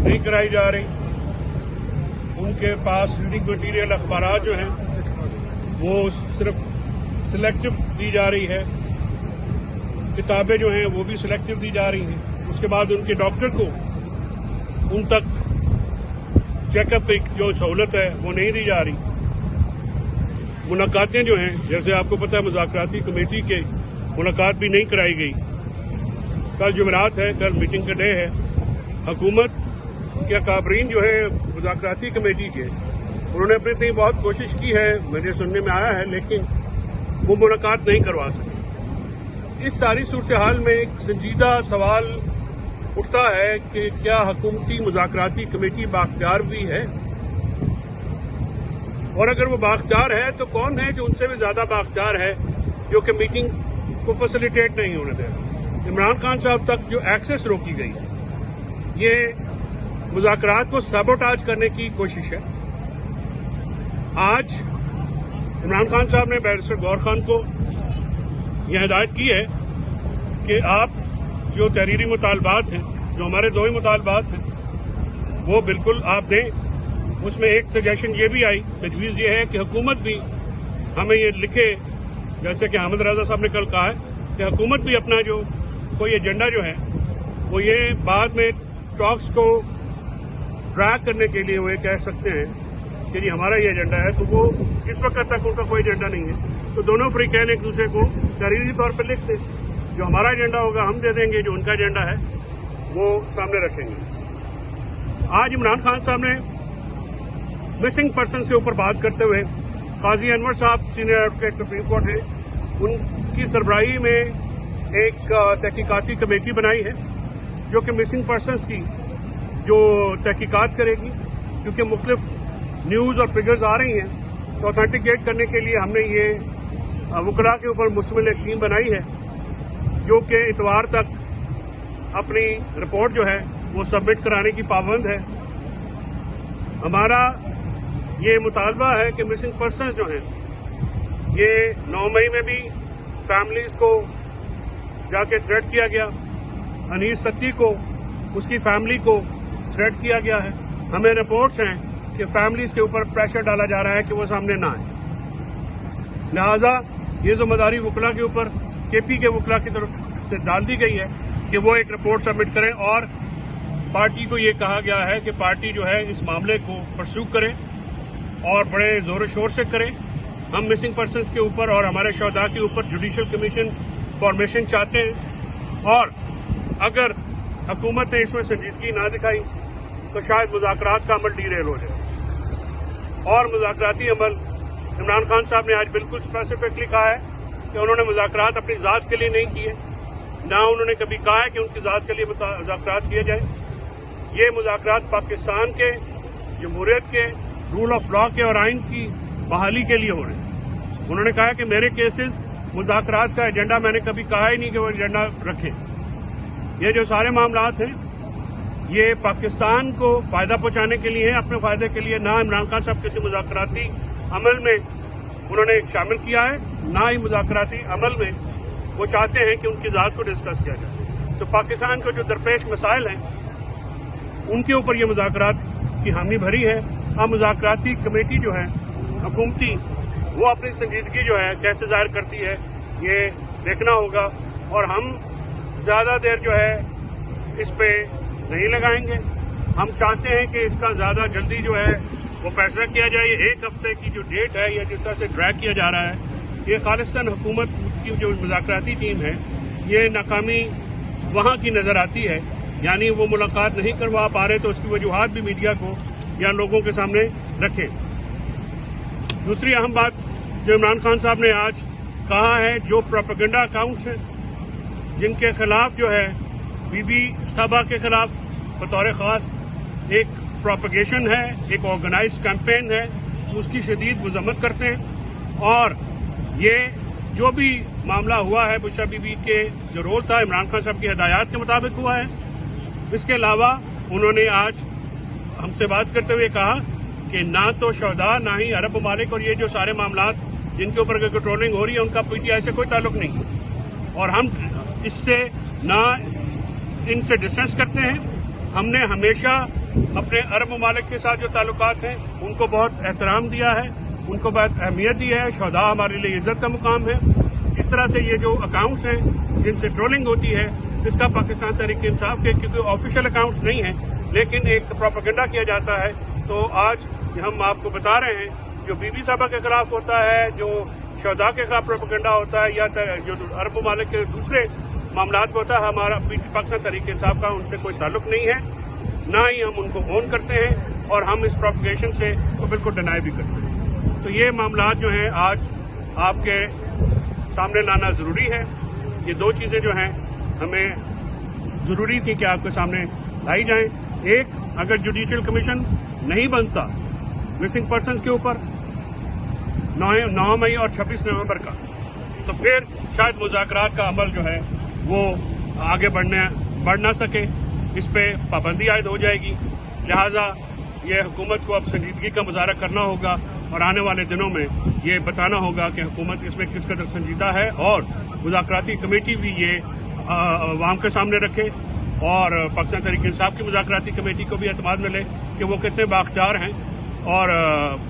नहीं कराई जा रही, उनके पास रीडिंग मटीरियल अखबारात जो हैं वो सिर्फ सिलेक्टिव दी जा रही है, किताबें जो हैं वो भी सिलेक्टिव दी जा रही हैं। उसके बाद उनके डॉक्टर को उन तक चेकअप की जो सहूलत है वो नहीं दी जा रही। मुलाकातें जो हैं, जैसे आपको पता है मुज़ाकराती कमेटी के मुलाकात भी नहीं कराई गई। कल जुमेरात है, कल मीटिंग का डे है। हुकूमत के अकाबरीन जो है मुज़ाकराती कमेटी के, उन्होंने अपने तय बहुत कोशिश की है, मुझे सुनने में आया है, लेकिन वो मुलाकात नहीं करवा सके। इस सारी सूरत हाल में एक संजीदा सवाल उठता है कि क्या हुकूमती मुज़ाकराती कमेटी बाख्तियार भी है, और अगर वो बाख्तियार है तो कौन है जो उनसे भी ज्यादा बाख्तियार है, जो कि मीटिंग को फैसिलिटेट नहीं होने दे रहा। इमरान खान साहब तक जो एक्सेस रोकी गई है, ये मुज़ाकरात को सबोटाज करने की कोशिश है। आज इमरान खान साहब ने बैरिस्टर गौहर खान को यह हिदायत की है कि आप जो तहरीरी मुतालबात हैं, जो हमारे दो ही मुतालबात हैं, वो बिल्कुल आप दें। उसमें एक सजेशन ये भी आई, तजवीज़ ये है कि हुकूमत भी हमें ये लिखे, जैसे कि अहमद रजा साहब ने कल कहा है कि हुकूमत भी अपना जो कोई एजेंडा जो है वो ये बाद में टॉक्स को ट्रैक करने के लिए वो ये कह सकते हैं कि जी हमारा ये एजेंडा है, तो वो इस वक्त तक उनका कोई एजेंडा नहीं है। तो दोनों फ्रीकैन एक दूसरे को तहरीरी तौर पर लिख दें, जो हमारा एजेंडा होगा हम दे देंगे, जो उनका एजेंडा है वो सामने रखेंगे। आज इमरान खान साहब ने मिसिंग पर्सन्स के ऊपर बात करते हुए काजी अनवर साहब सीनियर एडवोकेट सुप्रीम कोर्ट हैं, उनकी सरबराही में एक तहकीकाती कमेटी बनाई है जो कि मिसिंग पर्सन्स की जो तहकीकात करेगी, क्योंकि मुख्तलिफ न्यूज़ और फिगर्स आ रही हैं, तो ऑथेंटिकेट करने के लिए हमने ये वकला के ऊपर मुश्तमिल एक टीम बनाई है जो कि इतवार तक अपनी रिपोर्ट जो है वो सबमिट कराने की पाबंद है। हमारा ये मुतालबा है कि मिसिंग पर्सन जो हैं, ये 9 मई में भी फैमिलीज को जाके थ्रेट किया गया, अनीस सत्ती को, उसकी फैमिली को थ्रेट किया गया है। हमें रिपोर्ट्स हैं कि फैमिलीज के ऊपर प्रेशर डाला जा रहा है कि वो सामने ना आए। लिहाजा ये जिम्मेदारी वकला के ऊपर, केपी के वकला की तरफ से डाल दी गई है कि वो एक रिपोर्ट सबमिट करें, और पार्टी को ये कहा गया है कि पार्टी जो है इस मामले को परस्यू करे और बड़े जोर शोर से करें। हम मिसिंग पर्सन्स के ऊपर और हमारे शहदा के ऊपर जुडिशल कमीशन फॉर्मेशन चाहते हैं, और अगर हुकूमत ने इसमें संजीदगी ना दिखाई तो शायद मुज़ाकरात का अमल डीरेल हो जाए। और मुज़ाकराती अमल, इमरान खान साहब ने आज बिल्कुल स्पेसिफिकली कहा है कि उन्होंने मुज़ाकरात अपनी ज़ात के लिए नहीं किए, ना उन्होंने कभी कहा है कि उनकी ज़ात के लिए मुज़ाकरात किए जाए। ये मुज़ाकरात पाकिस्तान के, जमहूरियत के, रूल ऑफ लॉ के और आइन की बहाली के लिए हो रहे हैं। उन्होंने कहा कि मेरे केसेस मुज़ाकरात का एजेंडा, मैंने कभी कहा ही नहीं कि वो एजेंडा रखें। ये जो सारे मामलात हैं ये पाकिस्तान को फायदा पहुंचाने के लिए है, अपने फायदे के लिए। ना इमरान खान साहब किसी मुज़ाकराती अमल में उन्होंने शामिल किया है, ना ही मुज़ाकराती अमल में वो चाहते हैं कि उनकी ज़ात को डिस्कस किया जाए। तो पाकिस्तान को जो दरपेश मसाइल हैं उनके ऊपर ये मुज़ाकरात की हामी भरी है। अब मुज़ाकराती कमेटी जो है हुकूमती, वो अपनी संजीदगी जो है कैसे जाहिर करती है ये देखना होगा, और हम ज़्यादा देर जो है इस पे नहीं लगाएंगे। हम चाहते हैं कि इसका ज़्यादा जल्दी जो है वो फैसला किया जाए। ये 1 हफ्ते की जो डेट है, या जिस तरह से ड्रैग किया जा रहा है, ये खालिस्तान हुकूमत की जो मुज़ाकराती टीम है, ये नाकामी वहाँ की नज़र आती है। यानी वो मुलाकात नहीं करवा पा रहे, तो उसकी वजूहात भी मीडिया को या लोगों के सामने रखें। दूसरी अहम बात जो इमरान खान साहब ने आज कहा है, जो प्रोपेगेंडा अकाउंट्स हैं जिनके खिलाफ जो है बीबी साहबा के खिलाफ बतौर खास एक प्रोपेगेशन है, एक ऑर्गेनाइज्ड कैंपेन है, उसकी शदीद मजम्मत करते हैं। और ये जो भी मामला हुआ है बुशरा बीबी के जो रोल था, इमरान खान साहब की हिदायत के मुताबिक हुआ है। इसके अलावा उन्होंने आज हमसे बात करते हुए कहा कि ना तो शहदा, ना ही अरब ममालिक, और ये जो सारे मामलात जिनके ऊपर कंट्रोलिंग हो रही है उनका पीटीआई से कोई ताल्लुक नहीं है, और हम इससे ना इनसे डिस्टेंस करते हैं। हमने हमेशा अपने अरब ममालिक के साथ जो ताल्लुकात हैं उनको बहुत एहतराम दिया है, उनको बहुत अहमियत दी है। शहदा हमारे लिए इज्जत का मुकाम है। इस तरह से ये जो अकाउंट्स हैं जिनसे ट्रोलिंग होती है, इसका पाकिस्तान तहरीक इंसाफ के क्योंकि ऑफिशियल अकाउंट्स नहीं हैं लेकिन एक प्रोपेगेंडा किया जाता है, तो आज हम आपको बता रहे हैं जो बीबी साहबा के खिलाफ होता है, जो शहदा के खिलाफ प्रोपेगेंडा होता है या जो अरब ममालिक के दूसरे मामलात में होता है, हमारा पाकिस्तान तहरीक इंसाफ का उनसे कोई ताल्लुक नहीं है, ना ही हम उनको ओन करते हैं और हम इस प्रोपेगेशन से तो बिल्कुल डिनाई भी करते हैं। तो ये मामलात जो हैं आज आपके सामने लाना ज़रूरी है। ये दो चीज़ें जो हैं हमें ज़रूरी थी कि आपके सामने लाई जाएं। एक, अगर जुडिशियल कमीशन नहीं बनता मिसिंग पर्सनस के ऊपर 9 मई और 26 नवंबर का, तो फिर शायद मुज़ाकरात का अमल जो है वो आगे बढ़ ना सके, इस पे पाबंदी आयद हो जाएगी। लिहाजा ये हुकूमत को अब संजीदगी का मुजाहरा करना होगा और आने वाले दिनों में ये बताना होगा कि हुकूमत इसमें किस कदर संजीदा है और मुज़ाकराती कमेटी भी ये अवाम के सामने रखे और पाकिस्तान तहरीक इंसाफ की मुज़ाकराती कमेटी को भी एतमाद मिले कि वो कितने बाख्तियार हैं और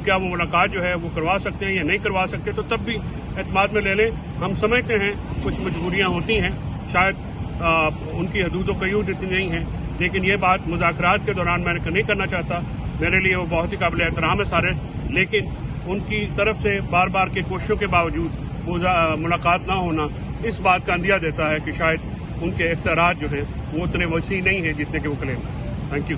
क्या वो मुलाकात जो है वो करवा सकते हैं या नहीं करवा सकते, तो तब भी एतमाद में ले लें। हम समझते हैं कुछ मजबूरियां होती हैं, शायद उनकी हदूद व क़यूद इतनी नहीं है, लेकिन ये बात मुज़ाकरात के दौरान मैं नहीं करना चाहता। मेरे लिए वो बहुत ही काबिल एहतराम है सारे, लेकिन उनकी तरफ से बार बार के कोशिशों के बावजूद मुलाकात ना होना इस बात का अंदिया देता है कि शायद उनके इख्तियारात जो हैं वो उतने वसी नहीं हैं जितने कि वो क्लेम हैं। Thank you.